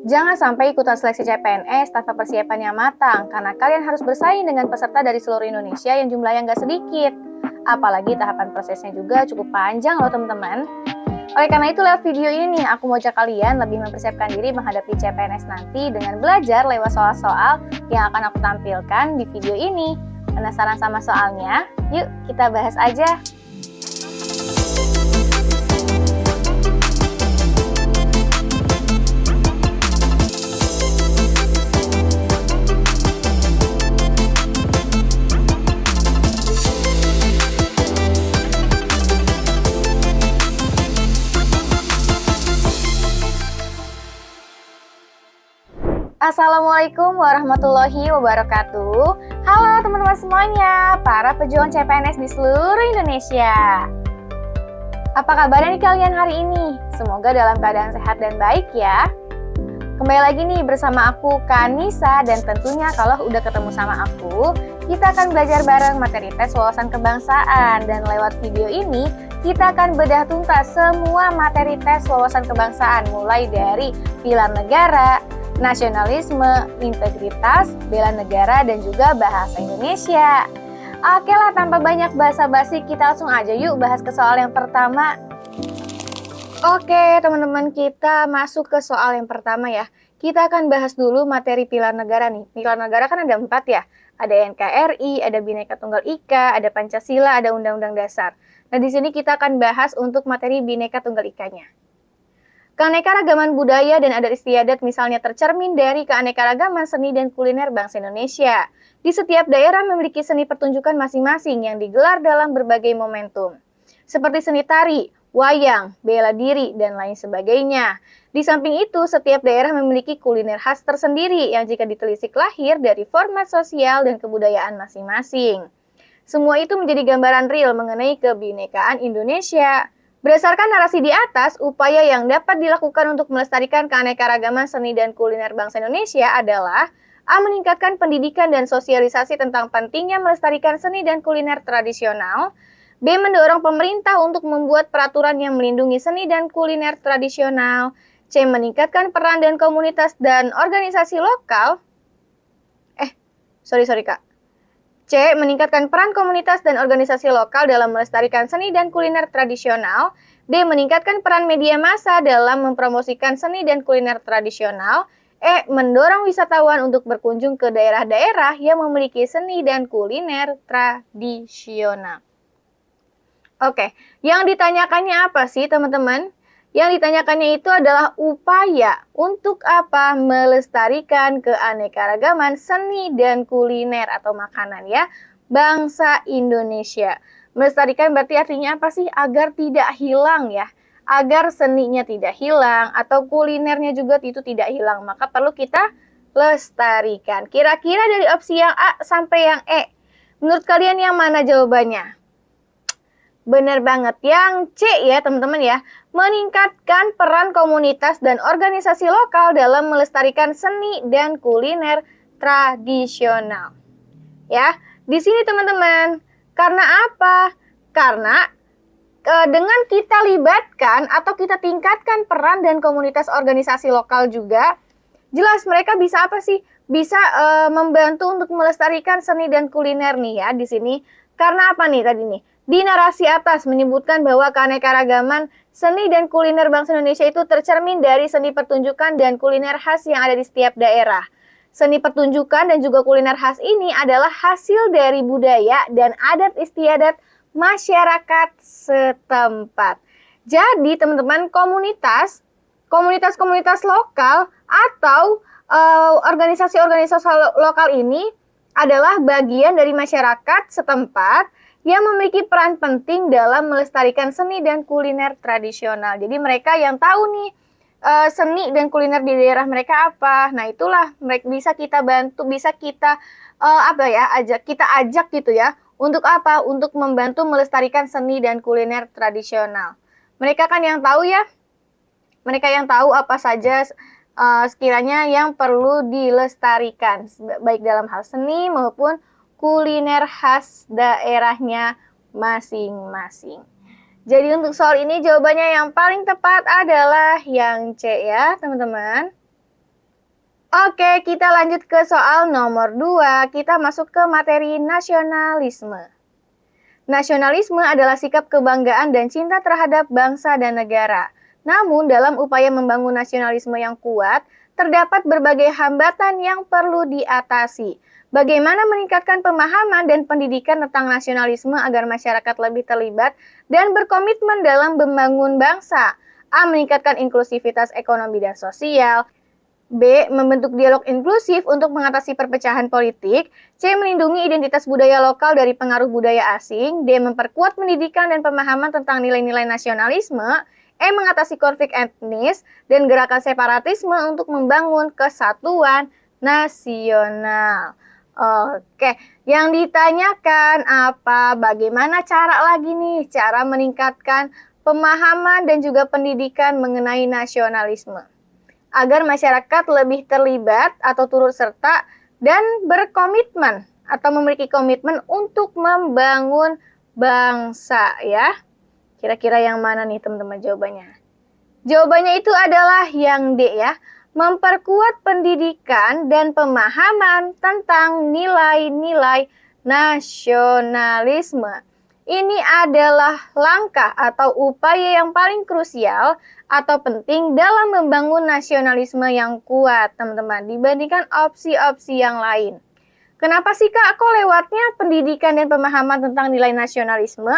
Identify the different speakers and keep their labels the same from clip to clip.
Speaker 1: Jangan sampai ikutan seleksi CPNS tanpa persiapannya matang, karena kalian harus bersaing dengan peserta dari seluruh Indonesia yang jumlahnya nggak sedikit. Apalagi tahapan prosesnya juga cukup panjang loh teman-teman. Oleh karena itu lewat video ini nih, aku mau ajak kalian lebih mempersiapkan diri menghadapi CPNS nanti dengan belajar lewat soal-soal yang akan aku tampilkan di video ini. Penasaran sama soalnya? Yuk kita bahas aja. Assalamualaikum warahmatullahi wabarakatuh. Halo teman-teman semuanya, para pejuang CPNS di seluruh Indonesia. Apa kabarnya nih kalian hari ini? Semoga dalam keadaan sehat dan baik ya. Kembali lagi nih bersama aku Kanisa, dan tentunya kalau udah ketemu sama aku, kita akan belajar bareng materi tes wawasan kebangsaan. Dan lewat video ini, kita akan bedah tuntas semua materi tes wawasan kebangsaan, mulai dari pilar negara, nasionalisme, integritas, bela negara, dan juga bahasa Indonesia. Oke lah, tanpa banyak basa-basi, kita langsung aja yuk bahas ke soal yang pertama. Oke teman-teman, kita masuk ke soal yang pertama ya. Kita akan bahas dulu materi pilar negara nih. Pilar negara kan ada 4 ya. Ada NKRI, ada Bhinneka Tunggal Ika, ada Pancasila, ada Undang-Undang Dasar. Nah di sini kita akan bahas untuk materi Bhinneka Tunggal Ika-nya. Keanekaragaman budaya dan adat istiadat misalnya tercermin dari keanekaragaman seni dan kuliner bangsa Indonesia. Di setiap daerah memiliki seni pertunjukan masing-masing yang digelar dalam berbagai momentum. Seperti seni tari, wayang, bela diri, dan lain sebagainya. Di samping itu, setiap daerah memiliki kuliner khas tersendiri yang jika ditelisik lahir dari format sosial dan kebudayaan masing-masing. Semua itu menjadi gambaran real mengenai kebinekaan Indonesia. Berdasarkan narasi di atas, upaya yang dapat dilakukan untuk melestarikan keanekaragaman seni dan kuliner bangsa Indonesia adalah A. Meningkatkan pendidikan dan sosialisasi tentang pentingnya melestarikan seni dan kuliner tradisional. B. Mendorong pemerintah untuk membuat peraturan yang melindungi seni dan kuliner tradisional. C. Meningkatkan peran dan komunitas dan organisasi lokal. Kak. C. Meningkatkan peran komunitas dan organisasi lokal dalam melestarikan seni dan kuliner tradisional. D. Meningkatkan peran media massa dalam mempromosikan seni dan kuliner tradisional. E. Mendorong wisatawan untuk berkunjung ke daerah-daerah yang memiliki seni dan kuliner tradisional. Oke, yang ditanyakannya apa sih teman-teman? Yang ditanyakannya itu adalah upaya untuk apa? Melestarikan keanekaragaman seni dan kuliner atau makanan ya, bangsa Indonesia. Melestarikan berarti artinya apa sih? Agar tidak hilang ya. Agar seninya tidak hilang atau kulinernya juga itu tidak hilang, maka perlu kita lestarikan. Kira-kira dari opsi yang A sampai yang E, menurut kalian yang mana jawabannya? Benar banget, yang C ya teman-teman ya. Meningkatkan peran komunitas dan organisasi lokal dalam melestarikan seni dan kuliner tradisional. Ya, di sini teman-teman. Karena apa? Karena dengan kita libatkan atau kita tingkatkan peran dan komunitas organisasi lokal juga, jelas mereka bisa apa sih? Bisa membantu untuk melestarikan seni dan kuliner nih ya di sini. Karena apa nih tadi nih? Di narasi atas menyebutkan bahwa keanekaragaman seni dan kuliner bangsa Indonesia itu tercermin dari seni pertunjukan dan kuliner khas yang ada di setiap daerah. Seni pertunjukan dan juga kuliner khas ini adalah hasil dari budaya dan adat istiadat masyarakat setempat. Jadi teman-teman, komunitas lokal atau organisasi-organisasi lokal ini adalah bagian dari masyarakat setempat yang memiliki peran penting dalam melestarikan seni dan kuliner tradisional. Jadi mereka yang tahu nih seni dan kuliner di daerah mereka apa. Nah itulah mereka bisa kita bantu, bisa kita ajak gitu ya. Untuk apa? Untuk membantu melestarikan seni dan kuliner tradisional. Mereka kan yang tahu ya. Mereka yang tahu apa saja sekiranya yang perlu dilestarikan, baik dalam hal seni maupun kuliner khas daerahnya masing-masing. Jadi untuk soal ini jawabannya yang paling tepat adalah yang C ya teman-teman. Oke, kita lanjut ke soal nomor 2. Kita masuk ke materi nasionalisme. Nasionalisme adalah sikap kebanggaan dan cinta terhadap bangsa dan negara. Namun, dalam upaya membangun nasionalisme yang kuat, terdapat berbagai hambatan yang perlu diatasi. Bagaimana meningkatkan pemahaman dan pendidikan tentang nasionalisme agar masyarakat lebih terlibat dan berkomitmen dalam membangun bangsa? A. Meningkatkan inklusivitas ekonomi dan sosial. B. Membentuk dialog inklusif untuk mengatasi perpecahan politik. C. Melindungi identitas budaya lokal dari pengaruh budaya asing. D. Memperkuat pendidikan dan pemahaman tentang nilai-nilai nasionalisme. E. Mengatasi konflik etnis dan gerakan separatisme untuk membangun kesatuan nasional. Oke, yang ditanyakan apa? Bagaimana cara lagi nih? Cara meningkatkan pemahaman dan juga pendidikan mengenai nasionalisme agar masyarakat lebih terlibat atau turut serta dan berkomitmen atau memiliki komitmen untuk membangun bangsa ya. Kira-kira yang mana nih teman-teman jawabannya? Jawabannya itu adalah yang D ya. Memperkuat pendidikan dan pemahaman tentang nilai-nilai nasionalisme. Ini adalah langkah atau upaya yang paling krusial atau penting dalam membangun nasionalisme yang kuat, teman-teman, dibandingkan opsi-opsi yang lain. Kenapa sih Kak, kok lewatnya pendidikan dan pemahaman tentang nilai nasionalisme?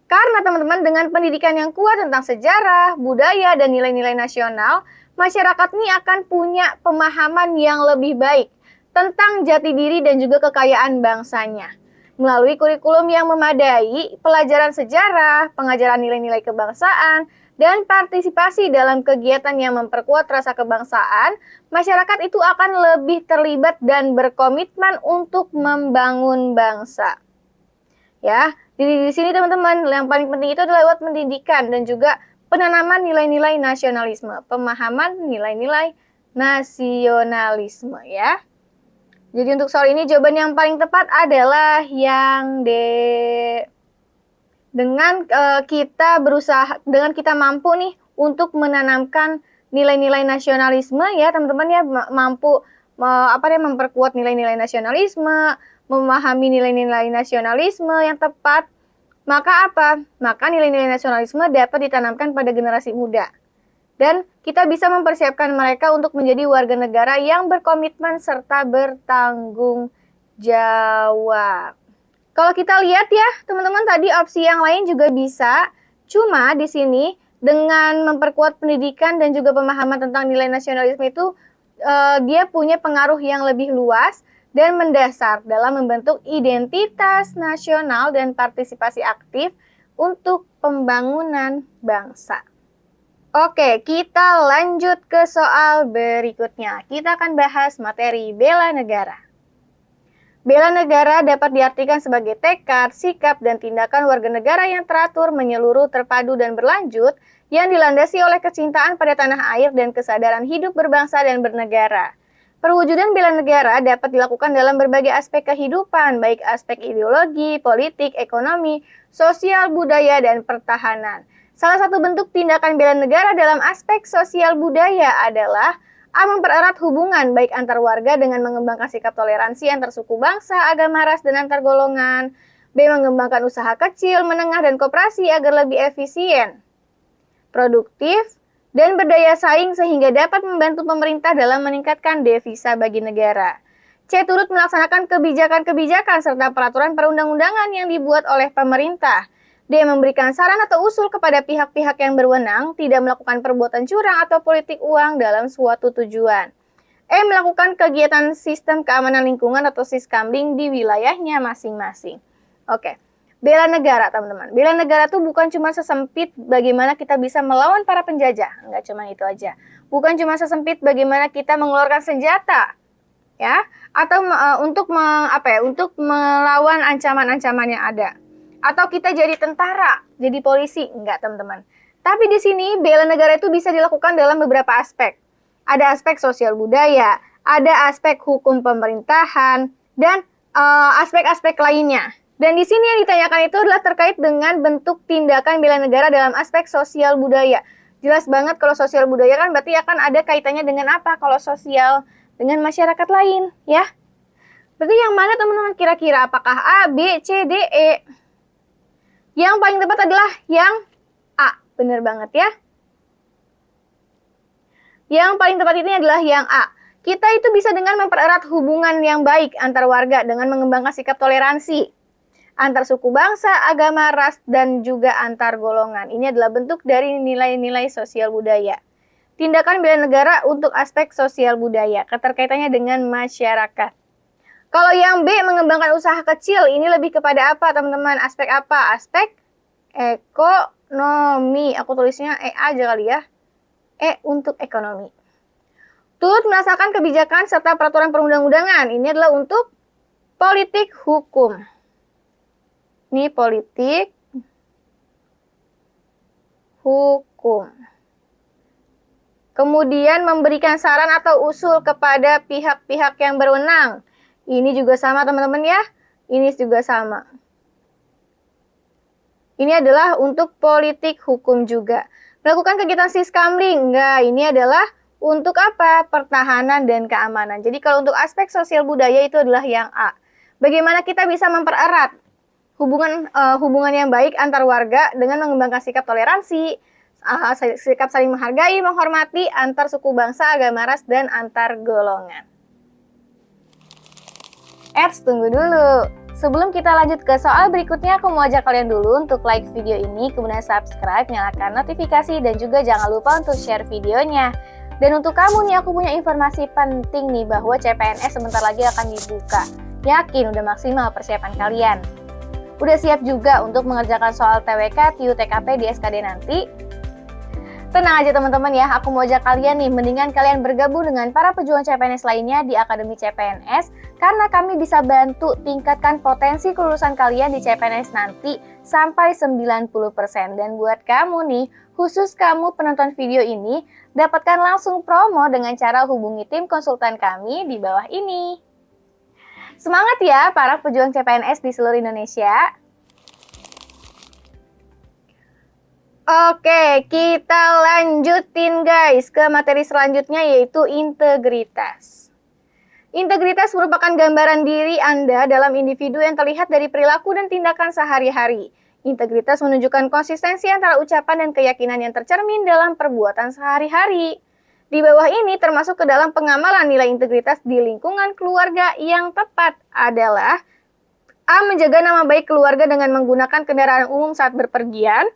Speaker 1: Karena teman-teman dengan pendidikan yang kuat tentang sejarah, budaya, dan nilai-nilai nasional, masyarakat ini akan punya pemahaman yang lebih baik tentang jati diri dan juga kekayaan bangsanya. Melalui kurikulum yang memadai, pelajaran sejarah, pengajaran nilai-nilai kebangsaan, dan partisipasi dalam kegiatan yang memperkuat rasa kebangsaan, masyarakat itu akan lebih terlibat dan berkomitmen untuk membangun bangsa. Ya, di sini teman-teman, yang paling penting itu adalah lewat pendidikan dan juga penanaman nilai-nilai nasionalisme, pemahaman nilai-nilai nasionalisme ya. Jadi untuk soal ini jawaban yang paling tepat adalah yang D. Dengan kita mampu nih untuk menanamkan nilai-nilai nasionalisme ya teman-teman ya, mampu memperkuat nilai-nilai nasionalisme, memahami nilai-nilai nasionalisme yang tepat, maka apa? Maka nilai-nilai nasionalisme dapat ditanamkan pada generasi muda. Dan kita bisa mempersiapkan mereka untuk menjadi warga negara yang berkomitmen serta bertanggung jawab. Kalau kita lihat ya, teman-teman, tadi opsi yang lain juga bisa. Cuma di sini dengan memperkuat pendidikan dan juga pemahaman tentang nilai nasionalisme itu dia punya pengaruh yang lebih luas dan mendasar dalam membentuk identitas nasional dan partisipasi aktif untuk pembangunan bangsa. Oke, kita lanjut ke soal berikutnya. Kita akan bahas materi bela negara. Bela negara dapat diartikan sebagai tekad, sikap, dan tindakan warga negara yang teratur, menyeluruh, terpadu, dan berlanjut yang dilandasi oleh kecintaan pada tanah air dan kesadaran hidup berbangsa dan bernegara. Perwujudan bela negara dapat dilakukan dalam berbagai aspek kehidupan, baik aspek ideologi, politik, ekonomi, sosial, budaya, dan pertahanan. Salah satu bentuk tindakan bela negara dalam aspek sosial budaya adalah A. Mempererat hubungan baik antar warga dengan mengembangkan sikap toleransi antar suku bangsa, agama, ras, dan antar golongan. B. Mengembangkan usaha kecil, menengah, dan koperasi agar lebih efisien, produktif, dan berdaya saing sehingga dapat membantu pemerintah dalam meningkatkan devisa bagi negara. C. Turut melaksanakan kebijakan-kebijakan serta peraturan perundang-undangan yang dibuat oleh pemerintah. D. Memberikan saran atau usul kepada pihak-pihak yang berwenang, tidak melakukan perbuatan curang atau politik uang dalam suatu tujuan. E. Melakukan kegiatan sistem keamanan lingkungan atau Siskamling di wilayahnya masing-masing. Oke. Bela negara, teman-teman. Bela negara tuh bukan cuma sesempit bagaimana kita bisa melawan para penjajah. Enggak cuma itu aja. Bukan cuma sesempit bagaimana kita mengeluarkan senjata, ya, atau untuk melawan ancaman-ancaman yang ada. Atau kita jadi tentara, jadi polisi, enggak, teman-teman. Tapi di sini bela negara itu bisa dilakukan dalam beberapa aspek. Ada aspek sosial budaya, ada aspek hukum pemerintahan, dan aspek-aspek lainnya. Dan di sini yang ditanyakan itu adalah terkait dengan bentuk tindakan bela negara dalam aspek sosial budaya. Jelas banget kalau sosial budaya kan berarti akan ada kaitannya dengan apa? Kalau sosial dengan masyarakat lain, ya. Berarti yang mana teman-teman kira-kira? Apakah A, B, C, D, E? Yang paling tepat adalah yang A. Benar banget ya. Yang paling tepat ini adalah yang A. Kita itu bisa dengan mempererat hubungan yang baik antar warga dengan mengembangkan sikap toleransi antar suku bangsa, agama, ras, dan juga antar golongan. Ini adalah bentuk dari nilai-nilai sosial budaya. Tindakan bela negara untuk aspek sosial budaya, keterkaitannya dengan masyarakat. Kalau yang B, mengembangkan usaha kecil, ini lebih kepada apa teman-teman? Aspek apa? Aspek ekonomi. Aku tulisnya E aja kali ya. E untuk ekonomi. Turut melaksanakan kebijakan serta peraturan perundang-undangan. Ini adalah untuk politik hukum. Ini politik hukum. Kemudian memberikan saran atau usul kepada pihak-pihak yang berwenang. Ini juga sama teman-teman ya. Ini juga sama. Ini adalah untuk politik hukum juga. Melakukan kegiatan siskamling. Enggak, ini adalah untuk apa? Pertahanan dan keamanan. Jadi kalau untuk aspek sosial budaya itu adalah yang A. Bagaimana kita bisa mempererat hubungan yang baik antar warga dengan mengembangkan sikap toleransi, sikap saling menghargai, menghormati antar suku bangsa, agama, ras, dan antar golongan. Tunggu dulu. Sebelum kita lanjut ke soal berikutnya, aku mau ajak kalian dulu untuk like video ini, kemudian subscribe, nyalakan notifikasi, dan juga jangan lupa untuk share videonya. Dan untuk kamu nih, aku punya informasi penting nih bahwa CPNS sebentar lagi akan dibuka. Yakin udah maksimal persiapan kalian? Udah siap juga untuk mengerjakan soal TWK, TIU, TKP di SKD nanti? Tenang aja teman-teman ya, aku mau ajak kalian nih, mendingan kalian bergabung dengan para pejuang CPNS lainnya di Akademi CPNS, karena kami bisa bantu tingkatkan potensi kelulusan kalian di CPNS nanti sampai 90%. Dan buat kamu nih, khusus kamu penonton video ini, dapatkan langsung promo dengan cara hubungi tim konsultan kami di bawah ini. Semangat ya para pejuang CPNS di seluruh Indonesia. Oke, kita lanjutin guys ke materi selanjutnya yaitu integritas. Integritas merupakan gambaran diri Anda dalam individu yang terlihat dari perilaku dan tindakan sehari-hari. Integritas menunjukkan konsistensi antara ucapan dan keyakinan yang tercermin dalam perbuatan sehari-hari. Di bawah ini termasuk ke dalam pengamalan nilai integritas di lingkungan keluarga yang tepat adalah A. Menjaga nama baik keluarga dengan menggunakan kendaraan umum saat berpergian.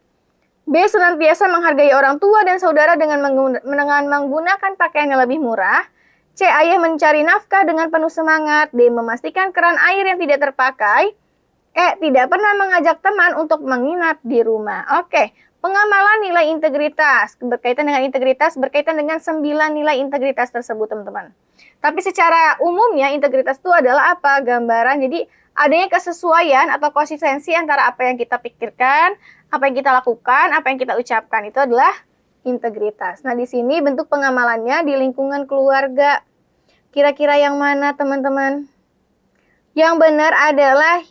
Speaker 1: B. Senantiasa menghargai orang tua dan saudara dengan menggunakan pakaian yang lebih murah. C. Ayah mencari nafkah dengan penuh semangat. D. Memastikan keran air yang tidak terpakai. E. Tidak pernah mengajak teman untuk menginap di rumah. Oke, pengamalan nilai integritas. Berkaitan dengan 9 nilai integritas tersebut teman-teman. Tapi secara umumnya integritas itu adalah apa? Gambaran, jadi adanya kesesuaian atau konsistensi antara apa yang kita pikirkan, apa yang kita lakukan, apa yang kita ucapkan, itu adalah integritas. Nah, di sini bentuk pengamalannya di lingkungan keluarga. Kira-kira yang mana, teman-teman? Yang benar adalah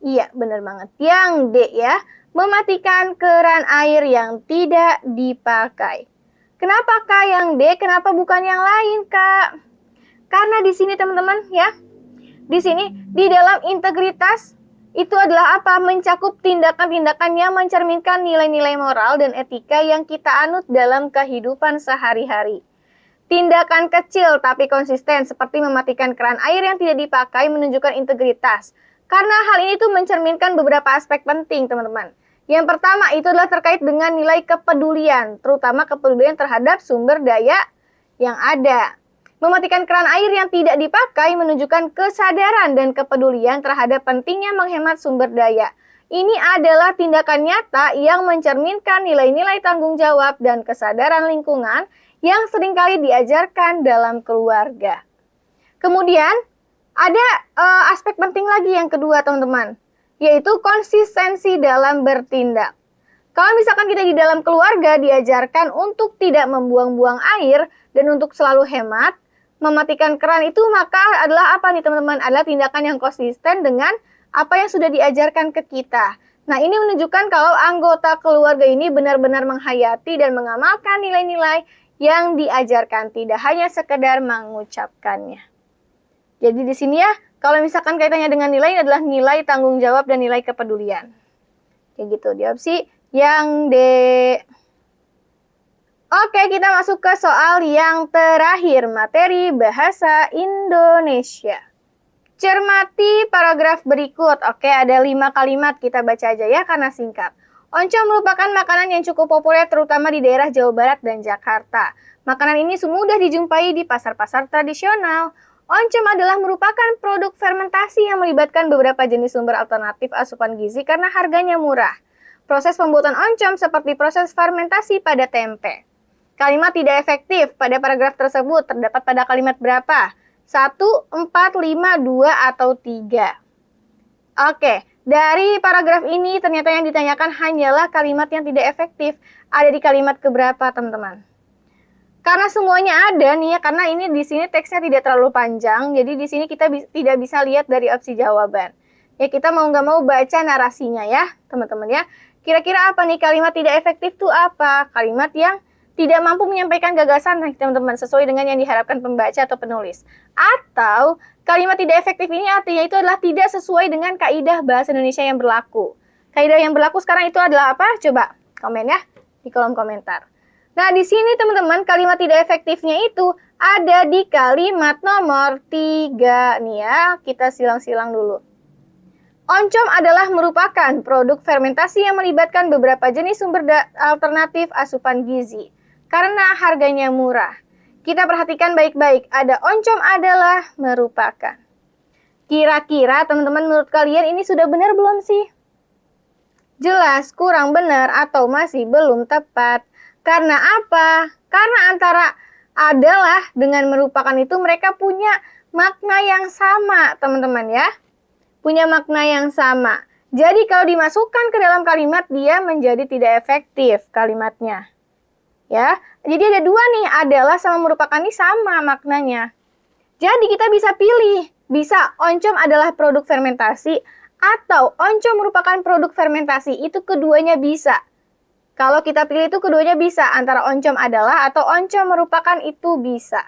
Speaker 1: iya, benar banget. Yang D ya, mematikan keran air yang tidak dipakai. Kenapa Kak yang D? Kenapa bukan yang lain, Kak? Karena di sini, teman-teman, ya. Di sini, di dalam integritas, itu adalah apa? Mencakup tindakan-tindakan yang mencerminkan nilai-nilai moral dan etika yang kita anut dalam kehidupan sehari-hari. Tindakan kecil tapi konsisten seperti mematikan keran air yang tidak dipakai menunjukkan integritas. Karena hal ini tuh mencerminkan beberapa aspek penting, teman-teman. Yang pertama itu adalah terkait dengan nilai kepedulian, terutama kepedulian terhadap sumber daya yang ada. Mematikan keran air yang tidak dipakai menunjukkan kesadaran dan kepedulian terhadap pentingnya menghemat sumber daya. Ini adalah tindakan nyata yang mencerminkan nilai-nilai tanggung jawab dan kesadaran lingkungan yang seringkali diajarkan dalam keluarga. Kemudian, ada aspek penting lagi yang kedua, teman-teman, yaitu konsistensi dalam bertindak. Kalau misalkan kita di dalam keluarga diajarkan untuk tidak membuang-buang air dan untuk selalu hemat, mematikan keran itu maka adalah apa nih teman-teman? Adalah tindakan yang konsisten dengan apa yang sudah diajarkan ke kita. Nah, ini menunjukkan kalau anggota keluarga ini benar-benar menghayati dan mengamalkan nilai-nilai yang diajarkan, tidak hanya sekedar mengucapkannya. Jadi di sini ya, kalau misalkan kaitannya dengan nilai, ini adalah nilai tanggung jawab dan nilai kepedulian. Kayak gitu, di opsi yang D. Oke, kita masuk ke soal yang terakhir, materi bahasa Indonesia. Cermati paragraf berikut. Oke, ada 5 kalimat, kita baca aja ya karena singkat. Oncom merupakan makanan yang cukup populer terutama di daerah Jawa Barat dan Jakarta. Makanan ini mudah dijumpai di pasar-pasar tradisional. Oncom adalah merupakan produk fermentasi yang melibatkan beberapa jenis sumber alternatif asupan gizi karena harganya murah. Proses pembuatan oncom seperti proses fermentasi pada tempe. Kalimat tidak efektif pada paragraf tersebut terdapat pada kalimat berapa? 1, 4, 5, 2, atau 3. Oke, dari paragraf ini ternyata yang ditanyakan hanyalah kalimat yang tidak efektif. Ada di kalimat keberapa, teman-teman? Karena semuanya ada nih ya, karena ini di sini teksnya tidak terlalu panjang, jadi di sini kita tidak bisa lihat dari opsi jawaban. Ya, kita mau nggak mau baca narasinya ya, teman-teman ya. Kira-kira apa nih kalimat tidak efektif itu apa? Kalimat yang tidak mampu menyampaikan gagasan, teman-teman, sesuai dengan yang diharapkan pembaca atau penulis. Atau kalimat tidak efektif ini artinya itu adalah tidak sesuai dengan kaidah bahasa Indonesia yang berlaku. Kaidah yang berlaku sekarang itu adalah apa? Coba komen ya di kolom komentar. Nah, di sini teman-teman, kalimat tidak efektifnya itu ada di kalimat nomor 3 nih ya. Kita silang-silang dulu. Oncom adalah merupakan produk fermentasi yang melibatkan beberapa jenis sumber alternatif asupan gizi karena harganya murah. Kita perhatikan baik-baik, ada oncom adalah merupakan. Kira-kira teman-teman menurut kalian ini sudah benar belum sih? Jelas, kurang benar, atau masih belum tepat. Karena apa? Karena antara adalah dengan merupakan itu mereka punya makna yang sama, teman-teman ya. Punya makna yang sama. Jadi kalau dimasukkan ke dalam kalimat, dia menjadi tidak efektif kalimatnya. Ya, jadi ada dua nih, adalah sama merupakan ini sama maknanya. Jadi kita bisa pilih, bisa oncom adalah produk fermentasi, atau oncom merupakan produk fermentasi, itu keduanya bisa. Kalau kita pilih itu keduanya bisa, antara oncom adalah atau oncom merupakan itu bisa.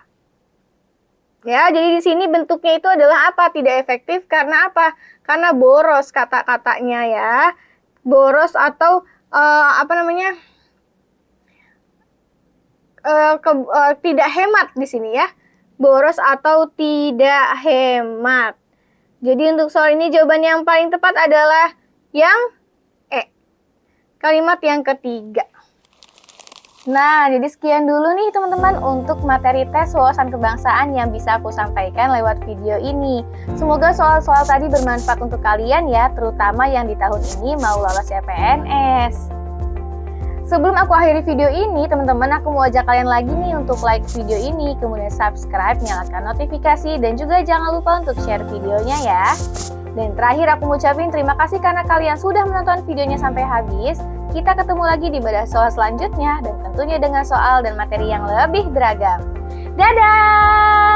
Speaker 1: Ya, jadi di sini bentuknya itu adalah apa? Tidak efektif karena apa? Karena boros kata-katanya ya. Boros atau tidak hemat di sini ya. Boros atau tidak hemat. Jadi untuk soal ini jawaban yang paling tepat adalah yang kalimat yang ketiga. Nah, jadi sekian dulu nih teman-teman untuk materi tes wawasan kebangsaan yang bisa aku sampaikan lewat video ini. Semoga soal-soal tadi bermanfaat untuk kalian ya, terutama yang di tahun ini mau lolos CPNS. Sebelum aku akhiri video ini, teman-teman, aku mau ajak kalian lagi nih untuk like video ini, kemudian subscribe, nyalakan notifikasi, dan juga jangan lupa untuk share videonya ya. Dan terakhir aku ngucapin terima kasih karena kalian sudah menonton videonya sampai habis. Kita ketemu lagi di bedah soal selanjutnya dan tentunya dengan soal dan materi yang lebih beragam. Dadah!